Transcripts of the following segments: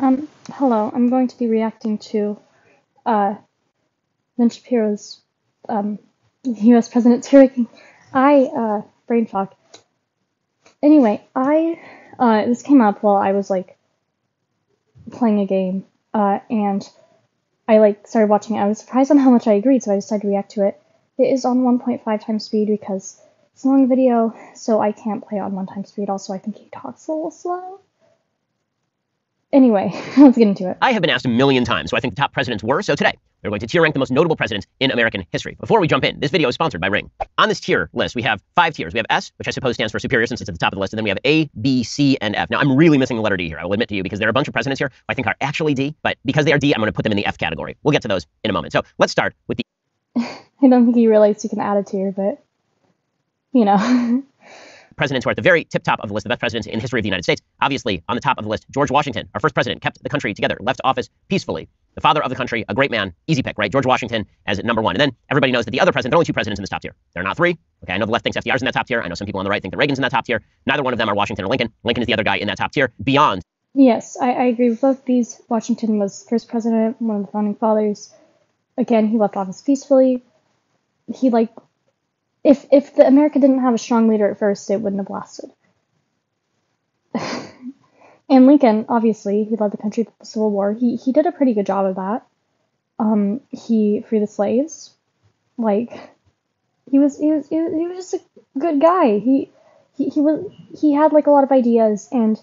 Hello. I'm going to be reacting to uh, Ben Shapiro's U.S. President's hearing. Brain fog. Anyway, this came up while I was playing a game, and I started watching it. I was surprised on how much I agreed, so I decided to react to it. It is on 1.5 times speed because it's a long video, so I can't play it on 1 time speed. Also, I think he talks a little slow. Anyway, let's get into it. I have been asked a million times who I think the top presidents were, so today we're going to tier rank the most notable presidents in American history. Before we jump in, this video is sponsored by Ring. On this tier list, we have 5 tiers. We have S, which I suppose stands for superior since it's at the top of the list, and then we have A, B, C, and F. Now, I'm really missing the letter D here, I will admit to you, because there are a bunch of presidents here who I think are actually D, but because they are D, I'm going to put them in the F category. We'll get to those in a moment. So let's start with the... I don't think you realized you can add a tier, but, you know. Presidents who are at the very tip-top of the list, the best presidents in the history of the United States. Obviously, on the top of the list, George Washington, our first president, kept the country together, left office peacefully. The father of the country, a great man, easy pick, right? George Washington as number 1. And then everybody knows that the other president, there are only 2 presidents in this top tier. There are not 3. Okay, I know the left thinks FDR's in that top tier. I know some people on the right think that Reagan's in that top tier. Neither one of them are Washington or Lincoln. Lincoln is the other guy in that top tier. Beyond. Yes, I agree with both these. Washington was first president, one of the founding fathers. Again, he left office peacefully. He, if the America didn't have a strong leader at first, it wouldn't have lasted. And Lincoln, obviously, he led the country through the Civil War. He did a pretty good job of that. He freed the slaves. He was just a good guy. He had a lot of ideas, and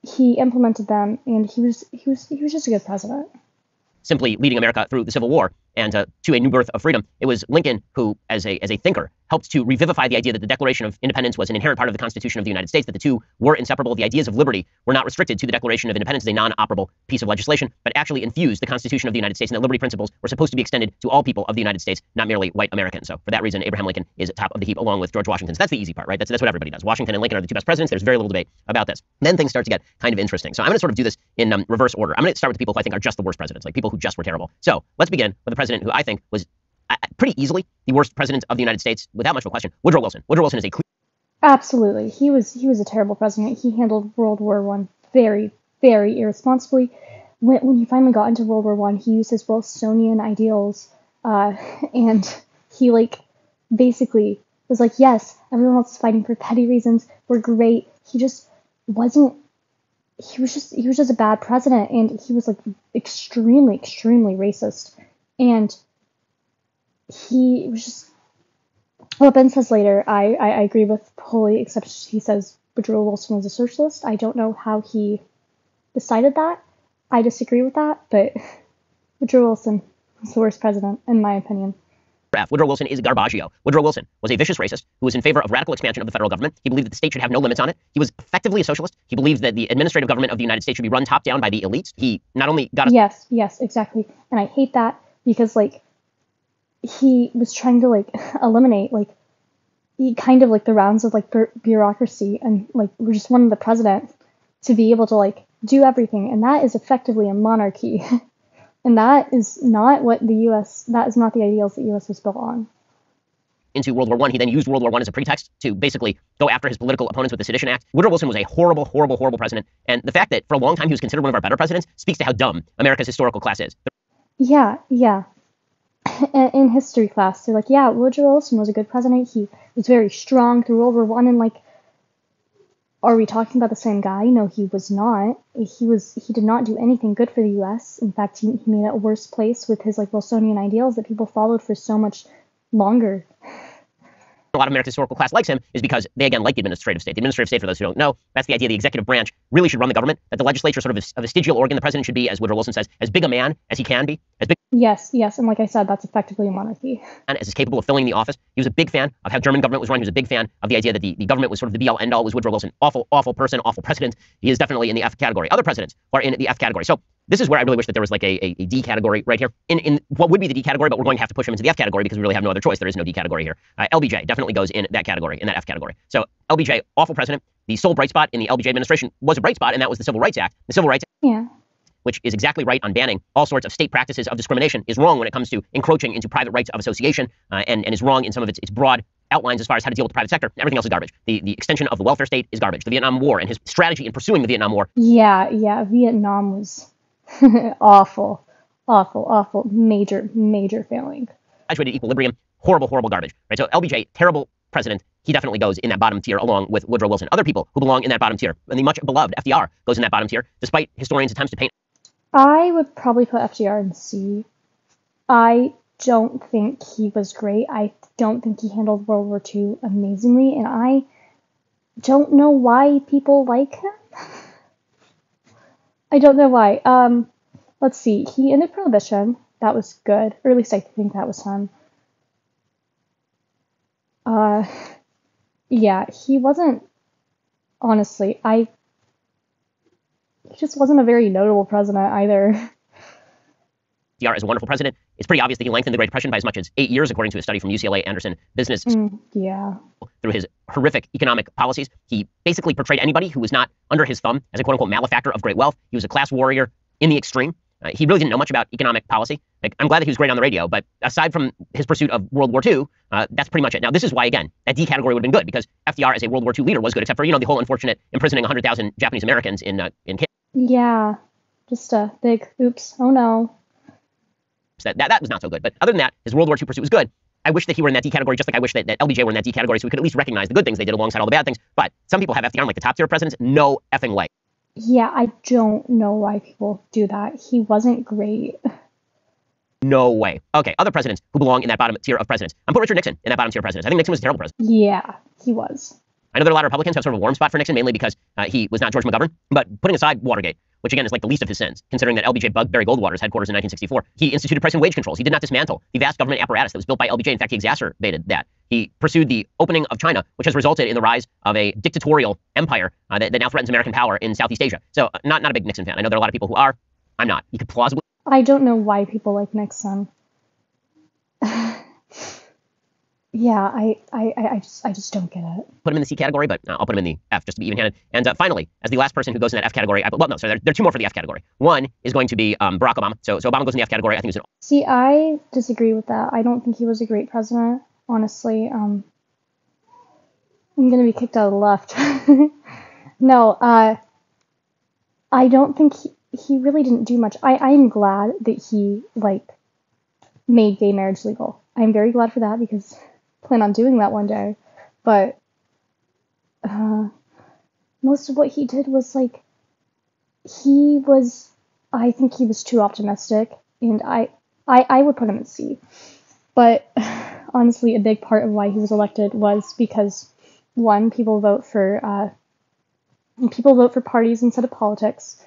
he implemented them, and he was just a good president. Simply leading America through the Civil War and to a new birth of freedom. It was Lincoln who, as a thinker, helped to revivify the idea that the Declaration of Independence was an inherent part of the Constitution of the United States, that the two were inseparable. The ideas of liberty were not restricted to the Declaration of Independence as a non-operable piece of legislation, but actually infused the Constitution of the United States, and that liberty principles were supposed to be extended to all people of the United States, not merely white Americans. So for that reason, Abraham Lincoln is at top of the heap along with George Washington. So that's the easy part, right? That's what everybody does. Washington and Lincoln are the 2 best presidents. There's very little debate about this. Then things start to get kind of interesting. So I'm going to sort of do this in reverse order. I'm going to start with the people who I think are just the worst presidents, like people who just were terrible. So let's begin with the president who I think was pretty easily the worst president of the United States, without much of a question, Woodrow Wilson. Woodrow Wilson is a clear... Absolutely. He was a terrible president. He handled World War I very, very irresponsibly. When he finally got into World War I, he used his Wilsonian ideals, and he, basically was like, yes, everyone else is fighting for petty reasons. We're great. He just wasn't... He was just a bad president, and he was, extremely, extremely racist. And he was just... What Ben says later, I agree with wholly, except he says Woodrow Wilson was a socialist. I don't know how he decided that. I disagree with that, but Woodrow Wilson was the worst president, in my opinion. Woodrow Wilson is garbaggio. Woodrow Wilson was a vicious racist who was in favor of radical expansion of the federal government. He believed that the state should have no limits on it. He was effectively a socialist. He believed that the administrative government of the United States should be run top down by the elites. He not only got... Yes, exactly. And I hate that because, he was trying to eliminate the rounds of bureaucracy, and we just wanted the president to be able to do everything, and that is effectively a monarchy. And that is not what that is not the ideals that the US was built on. Into World War I. He then used World War I as a pretext to basically go after his political opponents with the Sedition Act. Woodrow Wilson was a horrible, horrible, horrible president, and the fact that for a long time he was considered one of our better presidents speaks to how dumb America's historical class is. Yeah. In history class, they're like, yeah, Woodrow Wilson was a good president. He was very strong through World War I, and are we talking about the same guy? No, he was not. He did not do anything good for the U.S. In fact, he made it a worse place with his Wilsonian ideals that people followed for so much longer. A lot of America's historical class likes him is because they, again, like the administrative state. The administrative state, for those who don't know, that's the idea the executive branch really should run the government, that the legislature sort of a vestigial organ. The president should be, as Woodrow Wilson says, as big a man as he can be. Yes, and like I said, that's effectively a monarchy. And as is capable of filling the office. He was a big fan of how German government was run. He was a big fan of the idea that the government was sort of the be-all, end-all. Was Woodrow Wilson awful, awful person, awful president? He is definitely in the F category. Other presidents are in the F category. So this is where I really wish that there was a D category right here. In what would be the D category, but we're going to have to push him into the F category because we really have no other choice. There is no D category here. LBJ definitely goes in that category, in that F category. So LBJ, awful president. The sole bright spot in the LBJ administration was a bright spot, and that was the Civil Rights Act. The Civil Rights Act, which is exactly right on banning all sorts of state practices of discrimination, is wrong when it comes to encroaching into private rights of association, and is wrong in some of its broad outlines as far as how to deal with the private sector. Everything else is garbage. The extension of the welfare state is garbage. The Vietnam War and his strategy in pursuing the Vietnam War. Yeah, Vietnam was awful, major failing. Graduated equilibrium, horrible garbage, right? So LBJ, terrible president. He definitely goes in that bottom tier along with Woodrow Wilson. Other people who belong in that bottom tier, and the much beloved FDR goes in that bottom tier, despite historians' attempts to paint. I would probably put FDR in C. I don't think he was great. I don't think he handled World War II amazingly, and I don't know why people like him. I don't know why. Let's see. He ended Prohibition. That was good. Or at least I think that was him. Yeah, he wasn't, honestly, he just wasn't a very notable president either. FDR is a wonderful president. It's pretty obvious that he lengthened the Great Depression by as much as 8 years, according to a study from UCLA Anderson Business. Yeah. Through his horrific economic policies, he basically portrayed anybody who was not under his thumb as a quote-unquote malefactor of great wealth. He was a class warrior in the extreme. He really didn't know much about economic policy. Like, I'm glad that he was great on the radio, but aside from his pursuit of World War II, that's pretty much it. Now, this is why, again, that D category would have been good, because FDR as a World War II leader was good, except for, the whole unfortunate imprisoning 100,000 Japanese Americans in Yeah, just a big oops, oh no. That was not so good. But other than that, his World War II pursuit was good. I wish that he were in that D category, just like I wish that LBJ were in that D category, so we could at least recognize the good things they did alongside all the bad things. But some people have FDR in like the top tier presidents. No effing way. Yeah, I don't know why people do that. He wasn't great. No way. Okay, other presidents who belong in that bottom tier of presidents. I'm putting Richard Nixon in that bottom tier of presidents. I think Nixon was a terrible president. Yeah, he was. I know there are a lot of Republicans who have sort of a warm spot for Nixon, mainly because he was not George McGovern. But putting aside Watergate, which again is like the least of his sins, considering that LBJ bugged Barry Goldwater's headquarters in 1964, he instituted price and wage controls. He did not dismantle the vast government apparatus that was built by LBJ. In fact, he exacerbated that. He pursued the opening of China, which has resulted in the rise of a dictatorial empire that now threatens American power in Southeast Asia. So not a big Nixon fan. I know there are a lot of people who are. I'm not. You could plausibly. I don't know why people like Nixon. Yeah, I just don't get it. Put him in the C category, but I'll put him in the F just to be even-handed. And finally, as the last person who goes in that F category, there are two more for the F category. One is going to be Barack Obama. So Obama goes in the F category. I think he's See, I disagree with that. I don't think he was a great president, honestly. I'm gonna be kicked out of the left. No, I don't think he really didn't do much. I am glad that he made gay marriage legal. I'm very glad for that because I plan on doing that one day. But most of what he did was I think he was too optimistic, and I would put him in C. But honestly, a big part of why he was elected was because, one, people vote for parties instead of politics.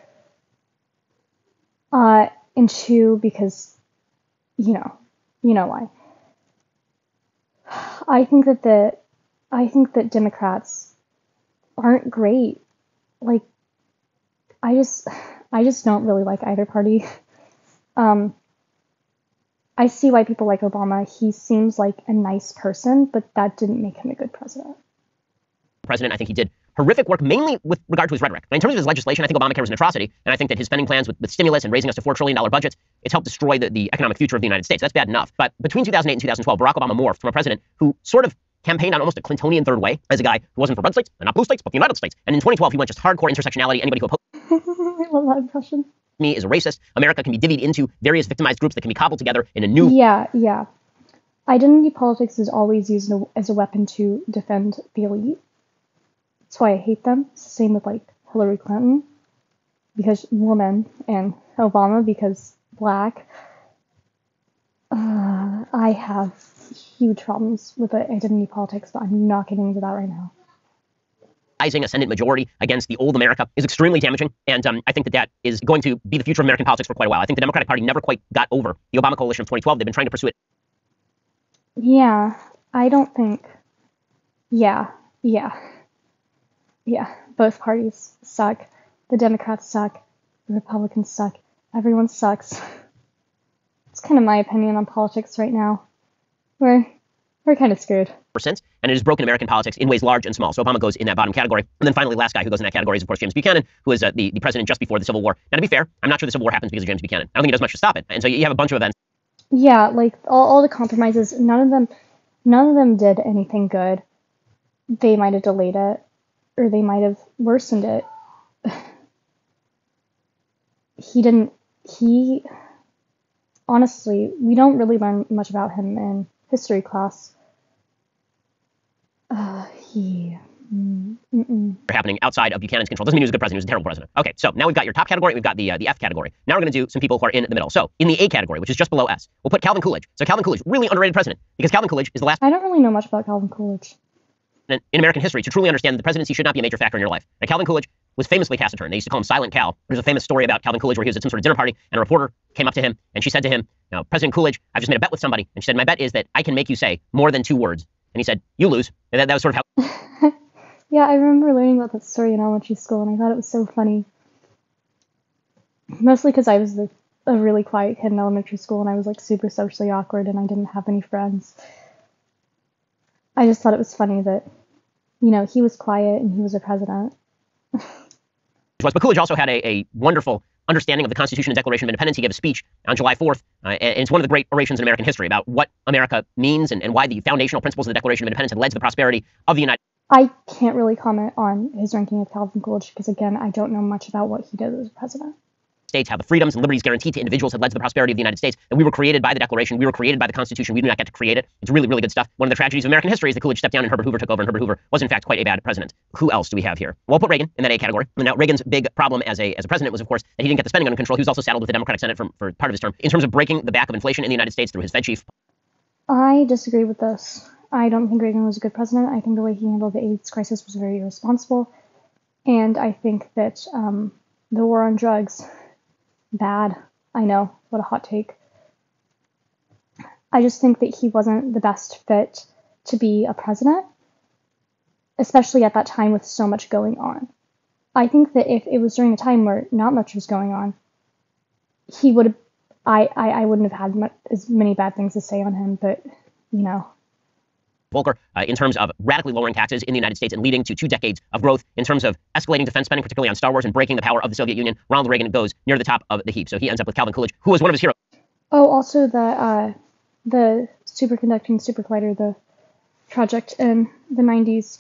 And two, because you know why. I think that Democrats aren't great. I just don't really like either party. I see why people like Obama. He seems like a nice person, but that didn't make him a good president. I think he did horrific work, mainly with regard to his rhetoric. In terms of his legislation, I think Obamacare was an atrocity, and I think that his spending plans with stimulus and raising us to $4 trillion budgets, it's helped destroy the economic future of the United States. That's bad enough. But between 2008 and 2012, Barack Obama morphed from a president who sort of campaigned on almost a Clintonian third way as a guy who wasn't for red states and not blue states, but the United States. And in 2012, he went just hardcore intersectionality. Anybody who opposed I love that impression. me is a racist. America can be divvied into various victimized groups that can be cobbled together in a new... Yeah. Identity politics is always used as a weapon to defend the elite. That's why I hate them. It's the same with Hillary Clinton, because woman, and Obama because black. I have huge problems with identity politics, but I'm not getting into that right now. Rising a Senate majority against the old America is extremely damaging, and I think that is going to be the future of American politics for quite a while. I think the Democratic Party never quite got over the Obama coalition of 2012. They've been trying to pursue it. Yeah, I don't think... Yeah, both parties suck. The Democrats suck. The Republicans suck. Everyone sucks. It's kind of my opinion on politics right now. We're kind of screwed. Since, and it has broken American politics in ways large and small. So Obama goes in that bottom category. And then finally, the last guy who goes in that category is, of course, James Buchanan, who is the president just before the Civil War. Now, to be fair, I'm not sure the Civil War happens because of James Buchanan. I don't think he does much to stop it. And so you have a bunch of events. Yeah, all the compromises, none of them... None of them did anything good. They might have delayed it, or they might have worsened it. Honestly, we don't really learn much about him in history class. Happening outside of Buchanan's control doesn't mean he was a good president. He was a terrible president. Okay, so now we've got your top category. We've got the F category. Now we're going to do some people who are in the middle. So in the A category, which is just below S, we'll put Calvin Coolidge. So Calvin Coolidge, really underrated president, because Calvin Coolidge is the last I don't really know much about Calvin Coolidge in American history to truly understand that the presidency should not be a major factor in your life. Now, Calvin Coolidge was famously taciturn. They used to call him Silent Cal. There's a famous story about Calvin Coolidge where he was at some sort of dinner party, and a reporter came up to him, and she said to him, "Now, President Coolidge, I've just made a bet with somebody." And she said, "My bet is that I can make you say more than 2 words." And he said, "You lose." And that was sort of how... Yeah, I remember learning about that story in elementary school, and I thought it was so funny. Mostly because I was a really quiet kid in elementary school, and I was like super socially awkward, and I didn't have any friends. I just thought it was funny that, he was quiet and he was a president. But Coolidge also had a wonderful understanding of the Constitution and Declaration of Independence. He gave a speech on July 4th, and it's one of the great orations in American history about what America means and why the foundational principles of the Declaration of Independence had led to the prosperity of the United States. I can't really comment on his ranking of Calvin Coolidge because, again, I don't know much about what he did as president. How the freedoms and liberties guaranteed to individuals had led to the prosperity of the United States. And we were created by the Declaration. We were created by the Constitution. We do not get to create it. It's really, really good stuff. One of the tragedies of American history is that Coolidge stepped down and Herbert Hoover took over, and Herbert Hoover was, in fact, quite a bad president. Who else do we have here? Well, we'll put Reagan in that A category. And now, Reagan's big problem as a president was, of course, that he didn't get the spending under control. He was also saddled with the Democratic Senate for part of his term in terms of breaking the back of inflation in the United States through his Fed chief. I disagree with this. I don't think Reagan was a good president. I think the way he handled the AIDS crisis was very irresponsible. And I think that the war on drugs, bad. I know, what a hot take. I just think that he wasn't the best fit to be a president, especially at that time with so much going on. I think that if it was during a time where not much was going on, he would have, I wouldn't have had as many bad things to say on him, but, Volcker, in terms of radically lowering taxes in the United States and leading to 2 decades of growth in terms of escalating defense spending, particularly on Star Wars, and breaking the power of the Soviet Union. Ronald Reagan goes near the top of the heap. So he ends up with Calvin Coolidge, who was one of his heroes. Oh, also the superconducting supercollider, the project in the 90s.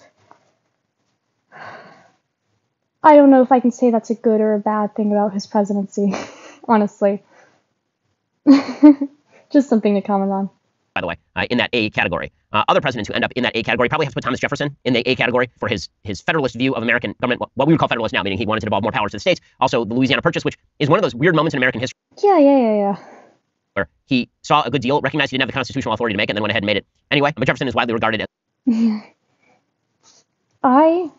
I don't know if I can say that's a good or a bad thing about his presidency, honestly. Just something to comment on. By the way, in that A category. Other presidents who end up in that A category probably have to put Thomas Jefferson in the A category for his federalist view of American government, what we would call federalist now, meaning he wanted to devolve more powers to the states. Also, the Louisiana Purchase, which is one of those weird moments in American history. Yeah. Where he saw a good deal, recognized he didn't have the constitutional authority to make it, and then went ahead and made it anyway. But Jefferson is widely regarded as... I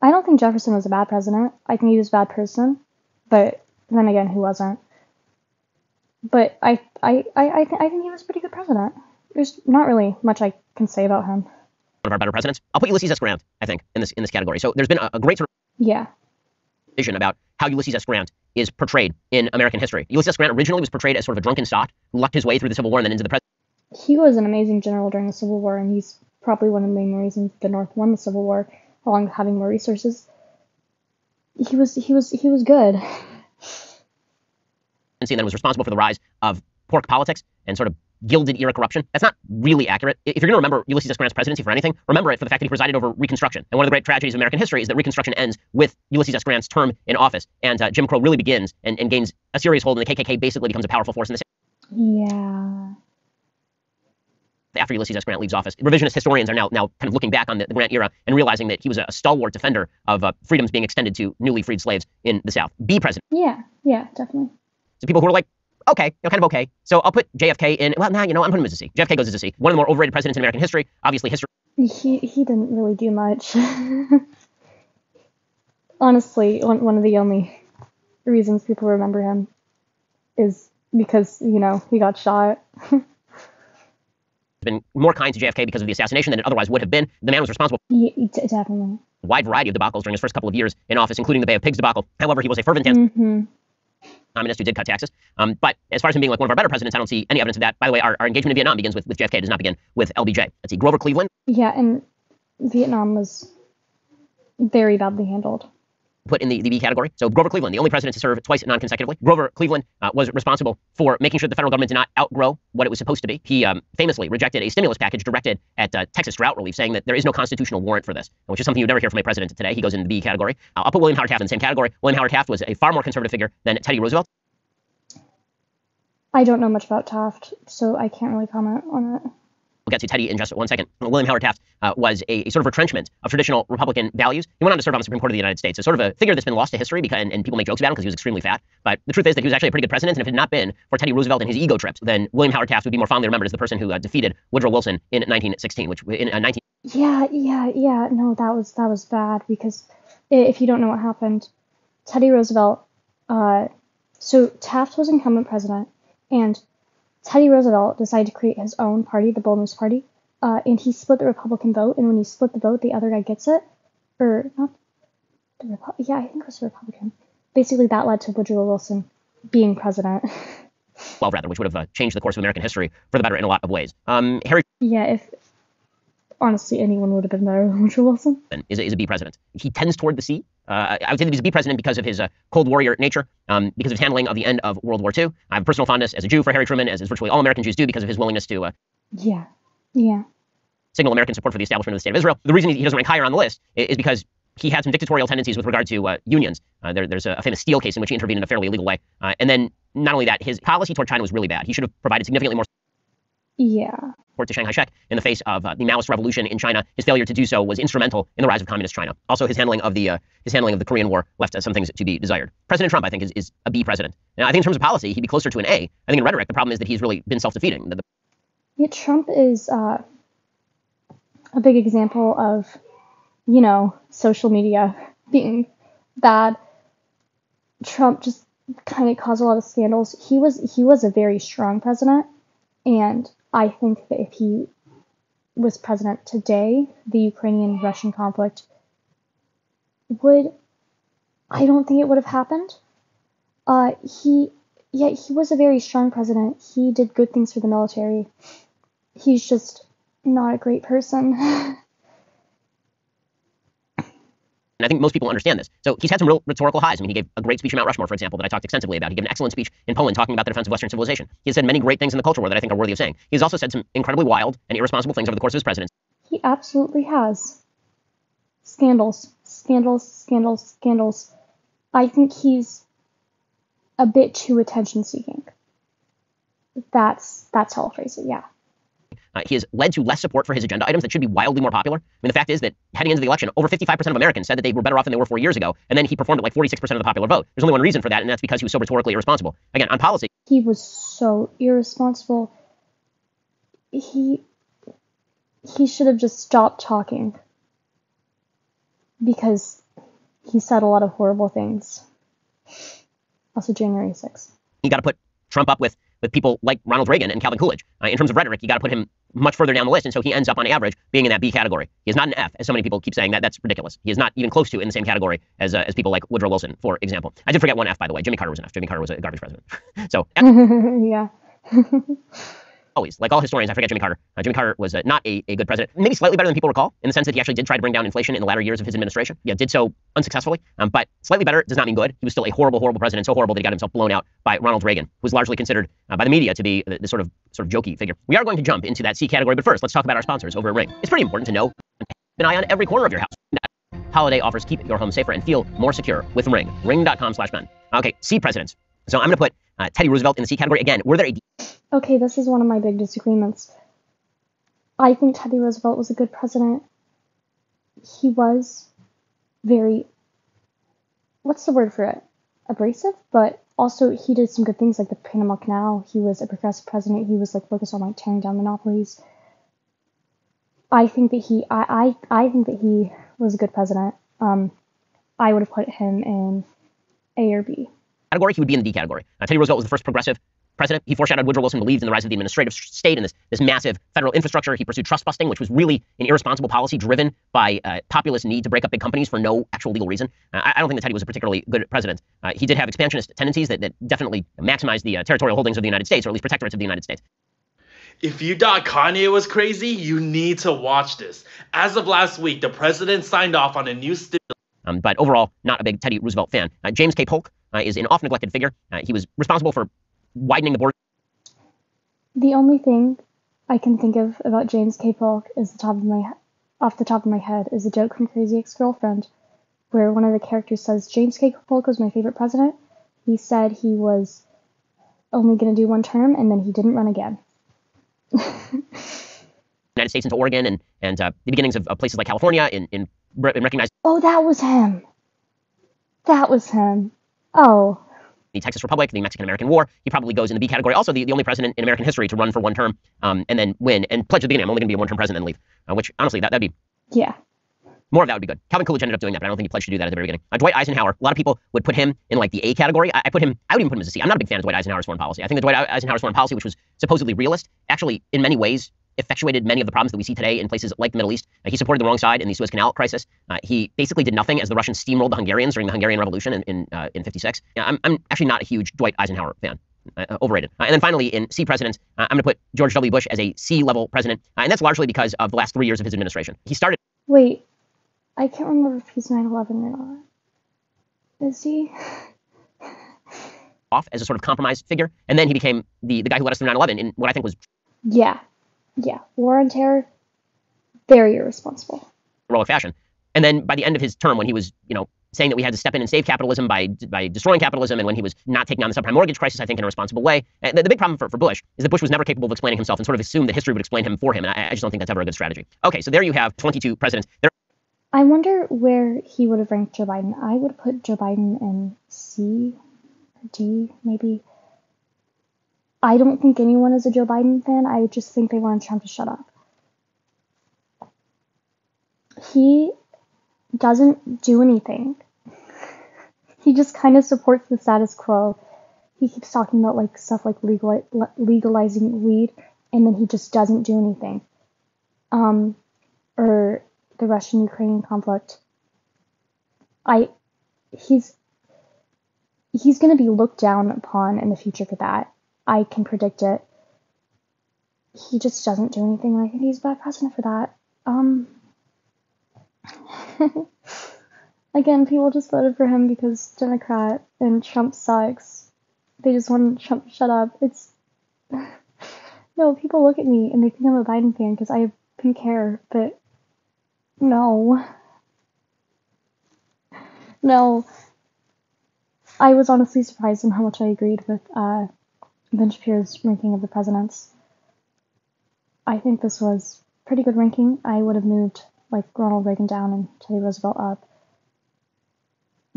don't think Jefferson was a bad president. I think he was a bad person, but then again, who wasn't? But I think he was a pretty good president. There's not really much I can say about him. One of our better presidents. I'll put Ulysses S. Grant, I think, in this category. So there's been a great sort of vision about how Ulysses S. Grant is portrayed in American history. Ulysses S. Grant originally was portrayed as sort of a drunken sot who lucked his way through the Civil War and then into the presidency. He was an amazing general during the Civil War, and he's probably one of the main reasons the North won the Civil War, along with having more resources. He was good. And then was responsible for the rise of pork politics and sort of Gilded Era corruption. That's not really accurate. If you're going to remember Ulysses S. Grant's presidency for anything, remember it for the fact that he presided over Reconstruction. And one of the great tragedies of American history is that Reconstruction ends with Ulysses S. Grant's term in office, and Jim Crow really begins and gains a serious hold, and the KKK basically becomes a powerful force in the state. Yeah. After Ulysses S. Grant leaves office, revisionist historians are now kind of looking back on the Grant era and realizing that he was a stalwart defender of freedoms being extended to newly freed slaves in the South. B president. Yeah, definitely. So people who are like, okay, kind of okay. So I'll put JFK in. Well, I'm putting him as a C. JFK goes as a C. One of the more overrated presidents in American history. Obviously, history. He didn't really do much. Honestly, one of the only reasons people remember him is because, he got shot. Been more kind to JFK because of the assassination than it otherwise would have been. The man was responsible for definitely a wide variety of debacles during his first couple of years in office, including the Bay of Pigs debacle. However, he was a fervent communist who did cut taxes. But as far as him being like one of our better presidents, I don't see any evidence of that. By the way, our engagement in Vietnam begins with JFK. It does not begin with LBJ. Let's see, Grover Cleveland. Yeah, and Vietnam was very badly handled. put in the B category. So Grover Cleveland, the only president to serve twice non-consecutively. Grover Cleveland was responsible for making sure the federal government did not outgrow what it was supposed to be. He famously rejected a stimulus package directed at Texas drought relief, saying that there is no constitutional warrant for this, which is something you'd never hear from a president today. He goes in the B category. I'll put William Howard Taft in the same category. William Howard Taft was a far more conservative figure than Teddy Roosevelt. I don't know much about Taft, so I can't really comment on it. We'll get to Teddy in just 1 second. William Howard Taft was a sort of retrenchment of traditional Republican values. He went on to serve on the Supreme Court of the United States. So sort of a figure that's been lost to history because, and people make jokes about him because he was extremely fat. But the truth is that he was actually a pretty good president. And if it had not been for Teddy Roosevelt and his ego trips, then William Howard Taft would be more fondly remembered as the person who defeated Woodrow Wilson in 1916, which in 19. Yeah. No, that was bad because if you don't know what happened, Teddy Roosevelt. So Taft was incumbent president, and Teddy Roosevelt decided to create his own party, the Bull Moose Party, and he split the Republican vote, and when you split the vote, the other guy gets it. Or, not the I think it was the Republican. Basically, that led to Woodrow Wilson being president. Well, rather, which would have changed the course of American history for the better in a lot of ways. Harry. Yeah, if honestly anyone would have been better than Woodrow Wilson. Is a B president. He tends toward the C. I would say that he's a B president because of his Cold Warrior nature, because of his handling of the end of World War II. I have a personal fondness as a Jew for Harry Truman, as virtually all American Jews do, because of his willingness to signal American support for the establishment of the State of Israel. The reason he doesn't rank higher on the list is because he had some dictatorial tendencies with regard to unions. There's a famous Steele case in which he intervened in a fairly illegal way. And then not only that, his policy toward China was really bad. He should have provided significantly more support to Shanghai Shek in the face of the Maoist revolution in China. His failure to do so was instrumental in the rise of communist China. Also, his handling of the Korean War left some things to be desired. President Trump, I think, is a B president. Now, I think in terms of policy, he'd be closer to an A. I think in rhetoric, the problem is that he's really been self-defeating. Yeah, Trump is a big example of, social media being bad. Trump just kind of caused a lot of scandals. He was a very strong president, and I think that if he was president today, the Ukrainian-Russian conflict I don't think it would have happened. He was a very strong president. He did good things for the military. He's just not a great person. And I think most people understand this. So he's had some real rhetorical highs. I mean, he gave a great speech in Mount Rushmore, for example, that I talked extensively about. He gave an excellent speech in Poland talking about the defense of Western civilization. He has said many great things in the culture war that I think are worthy of saying. He's also said some incredibly wild and irresponsible things over the course of his presidency. He absolutely has. Scandals. I think he's a bit too attention-seeking. That's how I'll phrase it, yeah. He has led to less support for his agenda items that should be wildly more popular. I mean, the fact is that heading into the election, over 55% of Americans said that they were better off than they were 4 years ago, and then he performed at like 46% of the popular vote. There's only one reason for that, and that's because he was so rhetorically irresponsible. Again, on policy. He was so irresponsible. He should have just stopped talking, because he said a lot of horrible things. Also, January 6th. You got to put Trump up with people like Ronald Reagan and Calvin Coolidge. In terms of rhetoric, you got to put him much further down the list, and so he ends up on average being in that B category. He is not an F, as so many people keep saying. That's ridiculous. He is not even close to in the same category as people like Woodrow Wilson, for example. I did forget one F, by the way. Jimmy Carter was an F. Jimmy Carter was a garbage president. So yeah. Always, like all historians, I forget Jimmy Carter. Jimmy Carter was not a good president. Maybe slightly better than people recall, in the sense that he actually did try to bring down inflation in the latter years of his administration. Yeah, did so unsuccessfully, but slightly better does not mean good. He was still a horrible president, so horrible that he got himself blown out by Ronald Reagan, who was largely considered by the media to be the sort of jokey figure. We are going to jump into that C category, but first, let's talk about our sponsors over at Ring. It's pretty important to know, keep an eye on every corner of your house. Holiday offers keep your home safer and feel more secure with Ring. Ring.com/Ben. Okay, C presidents. So I'm going to put Teddy Roosevelt in the C category. Again, were there a D? Okay, this is one of my big disagreements. I think Teddy Roosevelt was a good president. He was very, what's the word for it? Abrasive, but also he did some good things like the Panama Canal. He was a progressive president. He was like focused on like tearing down monopolies. I think that I think that he was a good president. I would have put him in A or B category. He would be in the D category. Teddy Roosevelt was the first progressive president. He foreshadowed Woodrow Wilson believed in the rise of the administrative state and this massive federal infrastructure. He pursued trust busting, which was really an irresponsible policy driven by populist need to break up big companies for no actual legal reason. I don't think that Teddy was a particularly good president. He did have expansionist tendencies that definitely maximized the territorial holdings of the United States, or at least protectorates of the United States. If you thought Kanye was crazy, you need to watch this. As of last week, the president signed off on a new stimulus. But overall, not a big Teddy Roosevelt fan. James K. Polk is an oft-neglected figure. He was responsible for widening the border. The only thing I can think of about James K. Polk is off the top of my head is a joke from Crazy Ex-Girlfriend, where one of the characters says, James K. Polk was my favorite president. He said he was only going to do one term, and then he didn't run again. United States into Oregon and the beginnings of places like California in recognized. Oh, that was him. That was him. Oh. The Texas Republic, the Mexican-American War. He probably goes in the B category. Also, the only president in American history to run for one term and then win and pledge at the beginning, I'm only going to be a one-term president and leave. Which, honestly, that'd be... Yeah. More of that would be good. Calvin Coolidge ended up doing that, but I don't think he pledged to do that at the very beginning. Dwight Eisenhower, a lot of people would put him in like the A category. I would even put him as a C. I'm not a big fan of Dwight Eisenhower's foreign policy. I think that Dwight Eisenhower's foreign policy, which was supposedly realist, actually, in many ways, effectuated many of the problems that we see today in places like the Middle East. He supported the wrong side in the Suez Canal crisis. He basically did nothing as the Russians steamrolled the Hungarians during the Hungarian Revolution in 56. I'm actually not a huge Dwight Eisenhower fan. Overrated. And then finally, in C presidents, I'm going to put George W. Bush as a C-level president. And that's largely because of the last 3 years of his administration. He started... Wait. I can't remember if he's 9/11 or not. Is he? Off as a sort of compromise figure. And then he became the guy who led us through 9/11 in what I think was... Yeah. War on terror, very irresponsible. Heroic fashion. And then by the end of his term, when he was, saying that we had to step in and save capitalism by destroying capitalism, and when he was not taking on the subprime mortgage crisis, I think, in a responsible way, the big problem for Bush is that Bush was never capable of explaining himself and sort of assumed that history would explain him for him, and I just don't think that's ever a good strategy. Okay, so there you have 22 presidents. I wonder where he would have ranked Joe Biden. I would put Joe Biden in C or D, maybe. I don't think anyone is a Joe Biden fan. I just think they want Trump to shut up. He doesn't do anything. He just kind of supports the status quo. He keeps talking about like stuff like legalizing weed, and then he just doesn't do anything. Or the Russian-Ukrainian conflict. He's going to be looked down upon in the future for that. I can predict it. He just doesn't do anything, and I think he's a bad president for that. Again, people just voted for him because Democrat and Trump sucks. They just want Trump to shut up. No, people look at me and they think I'm a Biden fan because I didn't care, but no. I was honestly surprised in how much I agreed with Ben Shapiro's ranking of the presidents. I think this was pretty good ranking. I would have moved like Ronald Reagan down and Teddy Roosevelt up.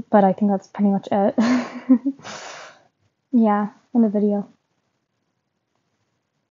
But I think that's pretty much it. Yeah, in the video.